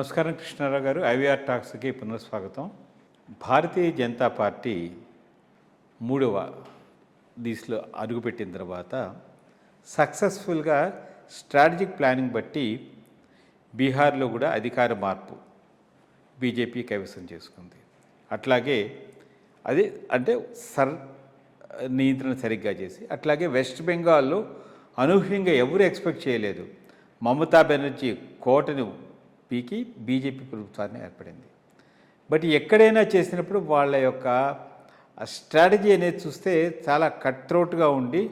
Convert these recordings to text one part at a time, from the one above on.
నమస్కారం కృష్ణారావు గారు. ఐవీఆర్ టాక్స్కి పునఃస్వాగతం. భారతీయ జనతా పార్టీ మూడవ దిశలో అడుగుపెట్టిన తర్వాత సక్సెస్ఫుల్గా స్ట్రాటజిక్ ప్లానింగ్ బట్టి బీహార్లో కూడా అధికార మార్పు బీజేపీ కైవసం చేసుకుంది. అట్లాగే అది అంటే నియంత్రణ సరిగ్గా చేసి, అట్లాగే వెస్ట్ బెంగాల్లో అనూహ్యంగా ఎవరు ఎక్స్పెక్ట్ చేయలేదు, మమతా బెనర్జీ కోటను పీకి బీజేపీ ప్రభుత్వాన్ని ఏర్పడింది. బట్ ఎక్కడైనా చేసినప్పుడు వాళ్ళ యొక్క స్ట్రాటజీ అనేది చూస్తే చాలా కట్ త్రోట్గా ఉండి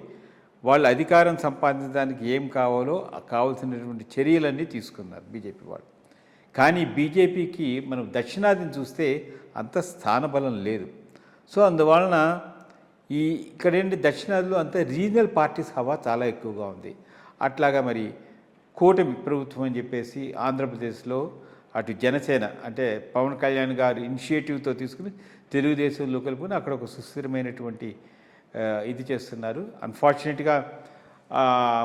వాళ్ళు అధికారం సంపాదించడానికి ఏం కావాలో కావాల్సినటువంటి చర్యలన్నీ తీసుకున్నారు బీజేపీ వాళ్ళు. కానీ బీజేపీకి మనం దక్షిణాదిని చూస్తే అంత స్థానబలం లేదు. సో అందువలన ఇక్కడేంటి దక్షిణాదిలో అంత రీజనల్ పార్టీస్ హవా చాలా ఎక్కువగా ఉంది. అట్లాగా మరి కూటమి ప్రభుత్వం అని చెప్పేసి ఆంధ్రప్రదేశ్లో అటు జనసేన అంటే పవన్ కళ్యాణ్ గారు ఇనిషియేటివ్తో తీసుకుని తెలుగుదేశంలో కలుపుకొని అక్కడ ఒక సుస్థిరమైనటువంటి ఇది చేస్తున్నారు. అన్ఫార్చునేట్గా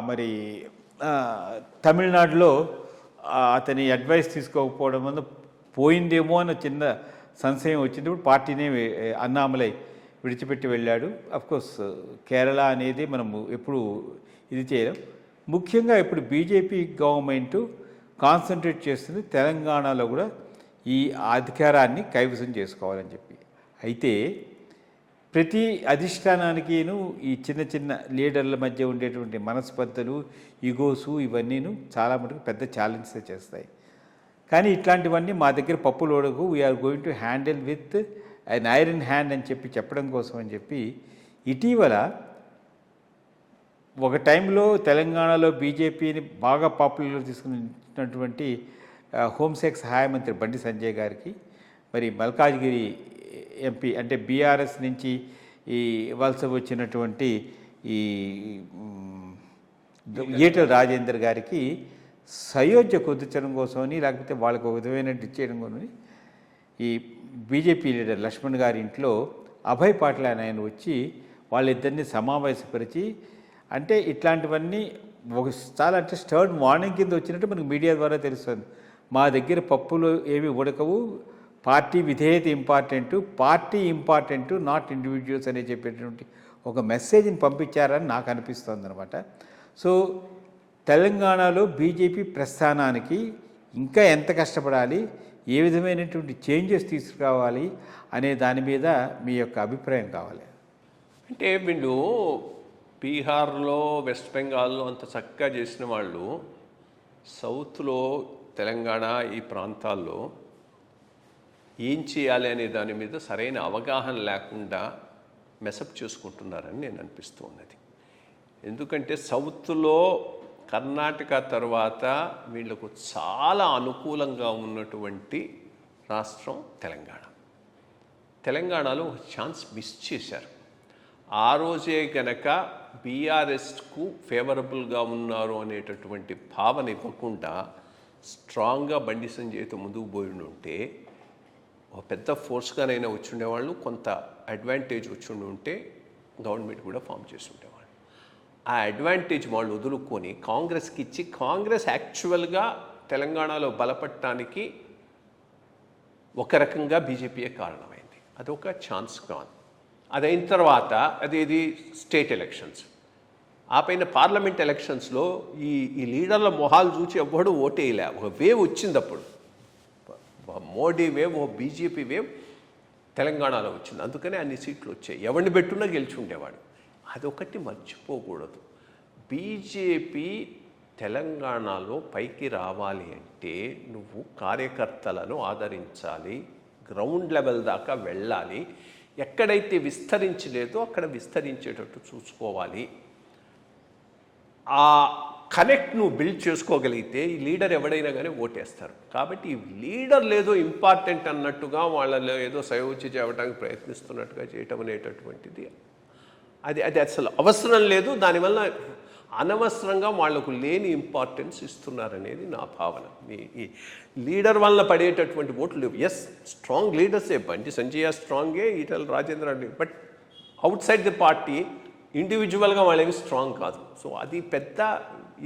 మరి తమిళనాడులో అతని అడ్వైస్ తీసుకోకపోవడం వల్ల పోయిందేమో అన్న చిన్న సంశయం వచ్చినప్పుడు పార్టీనే అన్నామలై విడిచిపెట్టి వెళ్ళాడు. అఫ్కోర్స్ కేరళ అనేది మనము ఎప్పుడు ఇది చేయలేం. ముఖ్యంగా ఇప్పుడు బీజేపీ గవర్నమెంటు కాన్సన్ట్రేట్ చేస్తుంది తెలంగాణలో కూడా ఈ అధికారాన్ని కైవసం చేసుకోవాలని చెప్పి. అయితే ప్రతి అధిష్టానానికిను ఈ చిన్న చిన్న లీడర్ల మధ్య ఉండేటువంటి మనస్పర్ధలు, ఈగోసు ఇవన్నీను చాలా మటుకు పెద్ద ఛాలెంజెస్ చేస్తాయి. కానీ ఇట్లాంటివన్నీ మా దగ్గర పప్పులోడకు we are going to handle with an iron hand అని చెప్పడం కోసం అని చెప్పి ఇటీవల ఒక టైంలో తెలంగాణలో బీజేపీని బాగా పాపులర్ తీసుకున్నటువంటి హోంశాఖ సహాయ మంత్రి బండి సంజయ్ గారికి మరి మల్కాజ్గిరి ఎంపీ అంటే బీఆర్ఎస్ నుంచి ఈ వలస వచ్చినటువంటి ఈ ఈటెల రాజేందర్ గారికి సయోధ్య కుదుర్చడం కోసమని లేకపోతే వాళ్ళకు ఒక విధమైనట్టు ఇచ్చేయడం కోసమని ఈ బీజేపీ లీడర్ లక్ష్మణ్ గారి ఇంట్లో అభయ్ పాటిల్ ఆయన వచ్చి వాళ్ళిద్దరిని సమావేశపరిచి అంటే ఇట్లాంటివన్నీ ఒక చాలా అంటే స్టర్న్ వార్నింగ్ కింద వచ్చినట్టు మనకు మీడియా ద్వారా తెలుస్తుంది. మా దగ్గర పప్పులు ఏమి ఉడకవు, పార్టీ విధేయత important, party important, not individuals అని చెప్పేటువంటి ఒక మెసేజ్ని పంపించారని నాకు అనిపిస్తుంది అనమాట. సో తెలంగాణలో బీజేపీ ప్రస్థానానికి ఇంకా ఎంత కష్టపడాలి, ఏ విధమైనటువంటి చేంజెస్ తీసుకురావాలి అనే దాని మీద మీ యొక్క అభిప్రాయం కావాలి. అంటే వీళ్ళు బీహార్లో వెస్ట్ బెంగాల్లో అంత చక్కగా చేసిన వాళ్ళు సౌత్లో తెలంగాణ ఈ ప్రాంతాల్లో ఏం చేయాలి అనే దాని మీద సరైన అవగాహన లేకుండా మెసప్ చేసుకుంటున్నారని నేను అనిపిస్తూ ఉన్నది. ఎందుకంటే సౌత్లో కర్ణాటక తర్వాత వీళ్లకు చాలా అనుకూలంగా ఉన్నటువంటి రాష్ట్రం తెలంగాణలో ఒక ఛాన్స్ మిస్ చేశారు. ఆ రోజే గనక బీఆర్ఎస్కు ఫేవరబుల్గా ఉన్నారు అనేటటువంటి భావన ఇవ్వకుండా స్ట్రాంగ్గా బండి సంజయ్తో ముందుకు పోయి ఉంటే ఒక పెద్ద ఫోర్స్గానైనా వచ్చి ఉండేవాళ్ళు, కొంత అడ్వాంటేజ్ వచ్చి ఉంటే గవర్నమెంట్ కూడా ఫామ్ చేసి ఉండేవాళ్ళు. ఆ అడ్వాంటేజ్ వాళ్ళు వదులుకొని కాంగ్రెస్కి ఇచ్చి కాంగ్రెస్ యాక్చువల్గా తెలంగాణలో బలపడటానికి ఒక రకంగా బీజేపీయే కారణమైంది. అదొక ఛాన్స్ కాదు. అదైన తర్వాత అదేది స్టేట్ ఎలక్షన్స్, ఆ పైన పార్లమెంట్ ఎలక్షన్స్లో ఈ లీడర్ల మొహాలు చూసి ఎవ్వడు ఓటేయలే. ఒక వేవ్ వచ్చింది అప్పుడు, మోడీ వేవ్, ఒక బీజేపీ వేవ్ తెలంగాణలో వచ్చింది. అందుకనే అన్ని సీట్లు వచ్చాయి. ఎవరిని పెట్టున్నా గెలిచి ఉండేవాడు. అదొకటి మర్చిపోకూడదు. బీజేపీ తెలంగాణలో పైకి రావాలి అంటే నువ్వు కార్యకర్తలను ఆదరించాలి, గ్రౌండ్ లెవెల్ దాకా వెళ్ళాలి. ఎక్కడైతే విస్తరించలేదో అక్కడ విస్తరించేటట్టు చూసుకోవాలి. ఆ కనెక్ట్ నువ్వు బిల్డ్ చేసుకోగలిగితే ఈ లీడర్ ఎవడైనా కానీ ఓటేస్తారు. కాబట్టి ఈ లీడర్ లేదో ఇంపార్టెంట్ అన్నట్టుగా వాళ్ళలో ఏదో సయోధ్య చేయడానికి ప్రయత్నిస్తున్నట్టుగా చేయటం అనేటటువంటిది అది అసలు అవసరం లేదు. దానివల్ల అనవసరంగా వాళ్లకు లేని ఇంపార్టెన్స్ ఇస్తున్నారనేది నా భావన. ఈ లీడర్ వల్ల పడేటటువంటి ఓట్లు లేవు. ఎస్, స్ట్రాంగ్ లీడర్సే, బండి సంజయ్ స్ట్రాంగే, Etela Rajendra, but outside the party ఇండివిజువల్గా వాళ్ళేమి స్ట్రాంగ్ కాదు. సో అది పెద్ద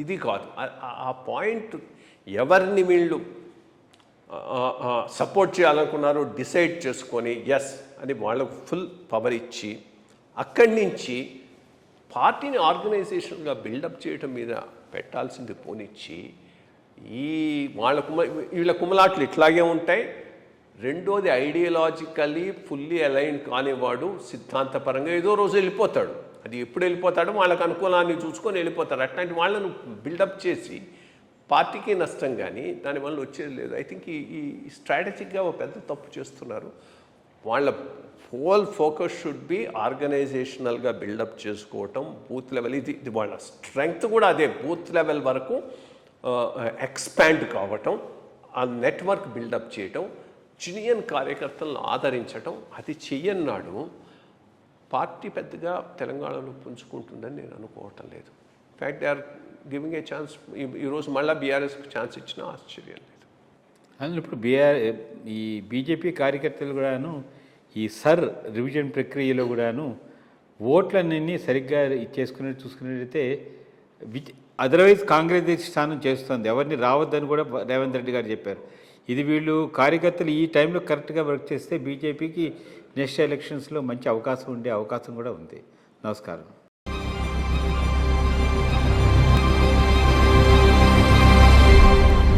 ఇది కాదు. ఆ పాయింట్ ఎవరిని వీళ్ళు సపోర్ట్ చేయాలనుకున్నారో డిసైడ్ చేసుకొని ఎస్ అని వాళ్ళకు ఫుల్ పవర్ ఇచ్చి అక్కడి నుంచి పార్టీని ఆర్గనైజేషన్గా బిల్డప్ చేయటం మీద పెట్టాల్సింది పోనిచ్చి వీళ్ళ కుమలాట్లు ఇట్లాగే ఉంటాయి. రెండోది ఐడియాలజికల్లీ ఫుల్లీ అలైన్ కానివాడు సిద్ధాంతపరంగా ఏదో రోజు వెళ్ళిపోతాడు. అది ఎప్పుడు వెళ్ళిపోతాడో వాళ్ళకి అనుకూలాన్ని చూసుకొని వెళ్ళిపోతారు. అట్లాంటి వాళ్ళను బిల్డప్ చేసి పార్టీకి నష్టం కానీ దానివల్ల వచ్చేది లేదు. ఐ థింక్ ఈ స్ట్రాటజిక్గా ఒక పెద్ద తప్పు చేస్తున్నారు. వాళ్ళ హోల్ ఫోకస్ షుడ్ బి ఆర్గనైజేషనల్గా బిల్డప్ చేసుకోవటం, బూత్ లెవెల్. ఇది వాళ్ళ స్ట్రెంగ్త్ కూడా అదే, బూత్ లెవెల్ వరకు ఎక్స్పాండ్ కావటం, ఆ నెట్వర్క్ బిల్డప్ చేయటం, జూనియర్ కార్యకర్తలను ఆదరించటం. అది చెయ్యన్నాడు పార్టీ పెద్దగా తెలంగాణలో పుంజుకుంటుందని నేను అనుకోవటం లేదు. In fact they are giving a chance. ఈరోజు మళ్ళీ బీఆర్ఎస్కి ఛాన్స్ ఇచ్చినా ఆశ్చర్యం లేదు. అందులో ఇప్పుడు ఈ బీజేపీ కార్యకర్తలు కూడాను ఈ రివిజన్ ప్రక్రియలో కూడాను ఓట్లన్నీ సరిగ్గా చూసుకున్నట్టయితే అదర్వైజ్ కాంగ్రెస్ స్థానం చేస్తుంది, ఎవరిని రావద్దని కూడా రేవంత్ రెడ్డి గారు చెప్పారు. ఇది వీళ్ళు కార్యకర్తలు ఈ టైంలో కరెక్ట్గా వర్క్ చేస్తే బీజేపీకి నెక్స్ట్ ఎలక్షన్స్లో మంచి అవకాశం ఉండే అవకాశం కూడా ఉంది. నమస్కారం.